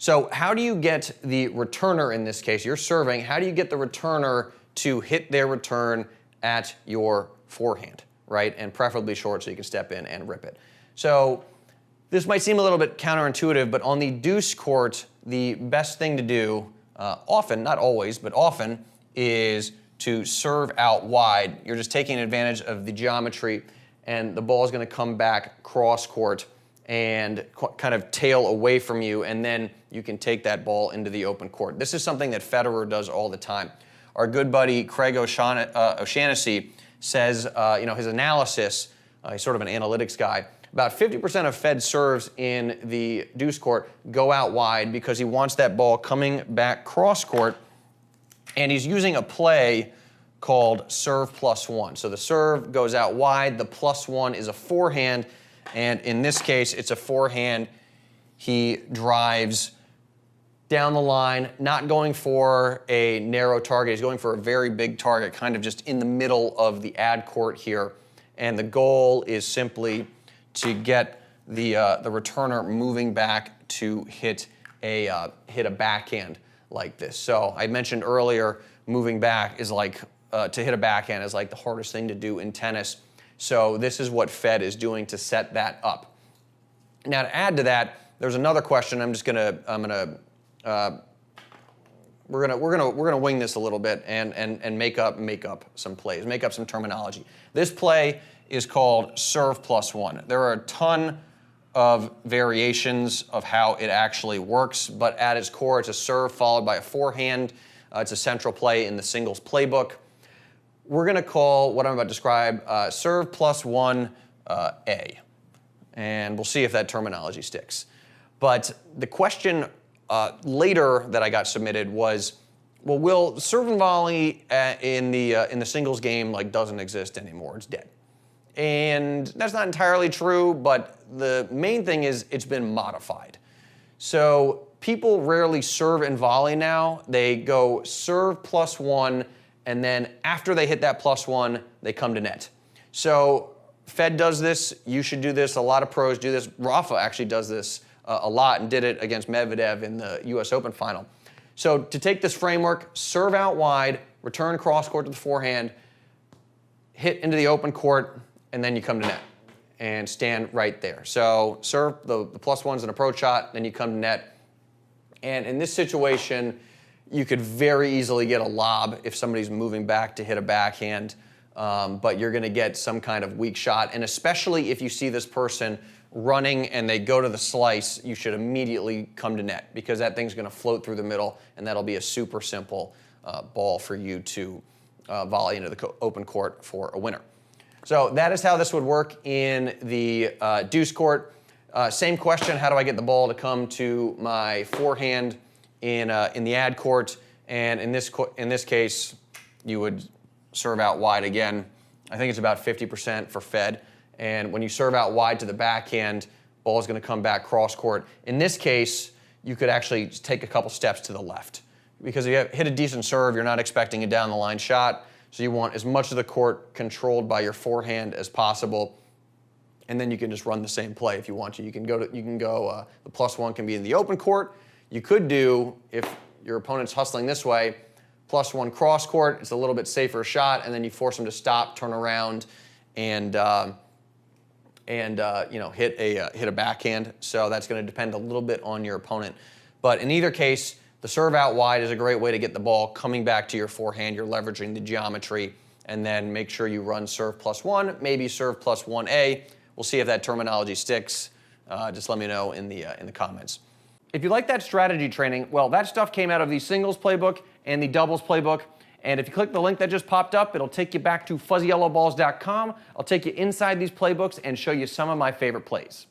So how do you get the returner in this case? You're serving. How do you get the returner to hit their return at your forehand, right? And preferably short so you can step in and rip it. So this might seem a little bit counterintuitive, but on the deuce court, the best thing to do, often, not always, but often, is to serve out wide. You're just taking advantage of the geometry, and the ball is going to come back cross court and kind of tail away from you, and then you can take that ball into the open court. This is something that Federer does all the time. Our good buddy Craig O'Shaughnessy says, his analysis, he's sort of an analytics guy, about 50% of Fed serves in the deuce court go out wide because he wants that ball coming back cross court, and he's using a play called serve +1. So the serve goes out wide, the +1 is a forehand, and in this case, it's a forehand. He drives down the line, not going for a narrow target. He's going for a very big target, kind of just in the middle of the ad court here. And the goal is simply to get the returner moving back to hit a backhand like this. So I mentioned earlier, moving back is like, to hit a backhand is like the hardest thing to do in tennis. So this is what Fed is doing to set that up. Now to add to that, there's another question. We're gonna wing this a little bit and make up some plays, make up some terminology. This play is called serve +1. There are a ton of variations of how it actually works, but at its core, it's a serve followed by a forehand. It's a central play in the singles playbook. We're going to call what I'm about to describe serve +1 A, and we'll see if that terminology sticks. But the question later that I got submitted was, well, will serve and volley in the singles game doesn't exist anymore? It's dead. And that's not entirely true, but the main thing is it's been modified. So people rarely serve and volley now. They go serve +1, and then after they hit that +1, they come to net. So Fed does this. You should do this. A lot of pros do this. Rafa actually does this a lot and did it against Medvedev in the US Open final. So to take this framework, serve out wide, return cross court to the forehand, hit into the open court, and then you come to net and stand right there. So serve, the +1's an approach shot, then you come to net. And in this situation, you could very easily get a lob if somebody's moving back to hit a backhand, but you're gonna get some kind of weak shot. And especially if you see this person running and they go to the slice, you should immediately come to net because that thing's gonna float through the middle, and that'll be a super simple ball for you to volley into the open court for a winner. So that is how this would work in the deuce court. Same question, how do I get the ball to come to my forehand in the ad court? And in this case, you would serve out wide again. I think it's about 50% for Fed. And when you serve out wide to the backhand, ball is going to come back cross court. In this case, you could actually take a couple steps to the left because if you hit a decent serve, you're not expecting a down the line shot. So you want as much of the court controlled by your forehand as possible, and then you can just run the same play if you want to. The +1 can be in the open court. You could do, if your opponent's hustling this way, +1 cross court. It's a little bit safer shot, and then you force them to stop, turn around, and hit a backhand. So that's going to depend a little bit on your opponent. But in either case, the serve out wide is a great way to get the ball coming back to your forehand. You're leveraging the geometry, and then make sure you run serve +1, maybe serve +1 A. We'll see if that terminology sticks. Just let me know in the comments. If you like that strategy training, well, that stuff came out of the singles playbook and the doubles playbook. And if you click the link that just popped up, it'll take you back to fuzzyyellowballs.com. I'll take you inside these playbooks and show you some of my favorite plays.